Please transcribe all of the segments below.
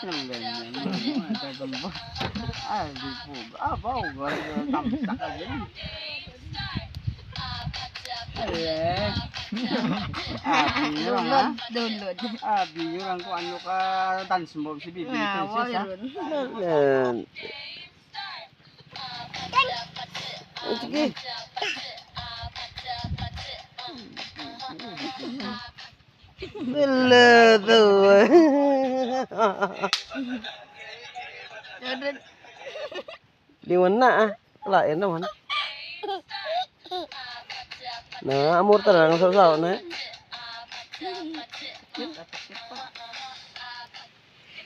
Ang ganyan. Tagal ba? Ay, di po. Bawa. Tamsak ka din. Ayan. Biro nga. Download. Biro lang kung ano ka dance move si Bibi Princess ha. Ayan. Sige. Belado. Liwan na ah. Lain naman. Nah, amor talaga ng sasaw na.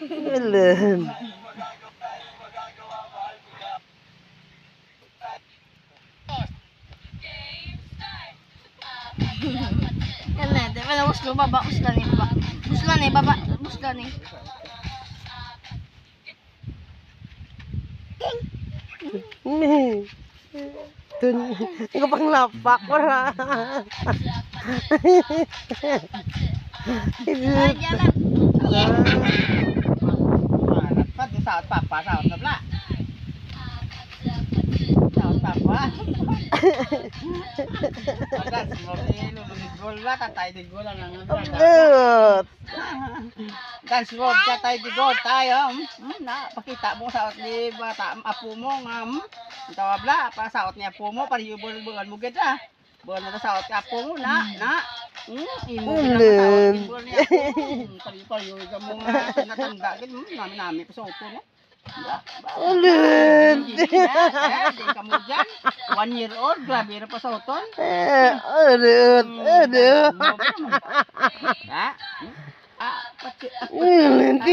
Galan. Yan na, di ba na uslo baba, usla ni baba. Usla ni baba, usla ni. Tun, ikaw pang lapak para. Ay, jalan. Alat pa, di saot papa, saot na bla. Saot papa. Dance move ni lulunod gol ba? Tatay di gol ang Abot. dance move tatay di gol tayo. Na, pakita mo saot ni bata apo mo nga. Tawabla, pa saot ni apo mo, pariyubol-bulan mo gid ah. Buwan na saot ni apo mo na. Imo Ulen. ginang saot ni apo. Pariyo ka mo nga natanda gid nami pa sa upo no. Ulen. Di ka mo dyan. 1 year old, grabe na pa sa uton. Aduh, aduh. Ha? Pati. Ulen.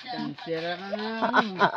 Kansira ka na.